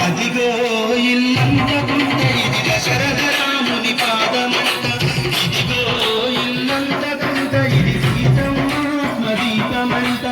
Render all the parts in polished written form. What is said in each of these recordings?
అదిగో ఇల్లంత కుంటే ఇది దశరథ రాముని పాదమంట. ఇదిగో ఇల్లంత కుంట ఇది సీతమ్మ దీపమంట.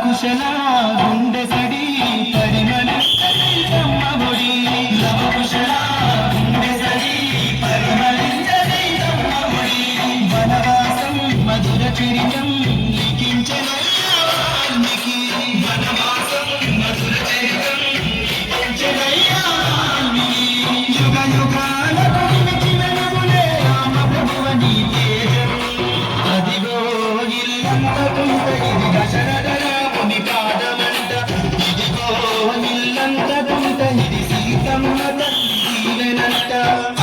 కుశల గుండె సడి పరిమళ ఒడి లవ కుశల గుండె సడి పరిమళించడి ఒడి వనవాసం మధుర చరితం లిఖించనయ్యా వాల్మీకి. వనవాసం మధుర చరితం లిఖించనయ్యా వాల్మీకి. యుగ యుగాలకు మించిన నములే రామ ప్రభువని తేజం. అదిగో ఇల్లంత కుంట ఇది దశరథ పాదమంట. ఇదిగో ఇల్లంత కుంట ఇది సీతమ్మ దీవెనంట.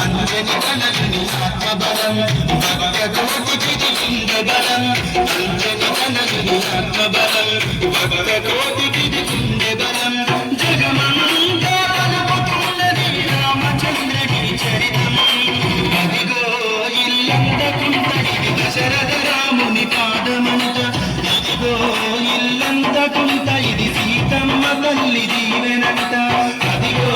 అంజని కనజని ఆత్మబలం భక్తకోటికి కుండబలం. అంజని కనజని ఆత్మబలం భక్తకోటికి కుండబలం. జగమంతా కలుపుతున్నది రామచంద్రుడి చరితం. అదిగో ఇల్లంత కుంట ఇది దశరథ రాముని పాదమంట. ఇదిగో ఇల్లంత కుంట ఇది సీతమ్మ తల్లి దీవెనంట. అదిగో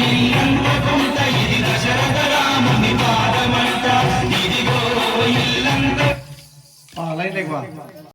ఇల్లంత కుంట ఇది దశరథ రాముని పాదమంట. ఇదిగో ఇల్లంత లైట్ లేకపో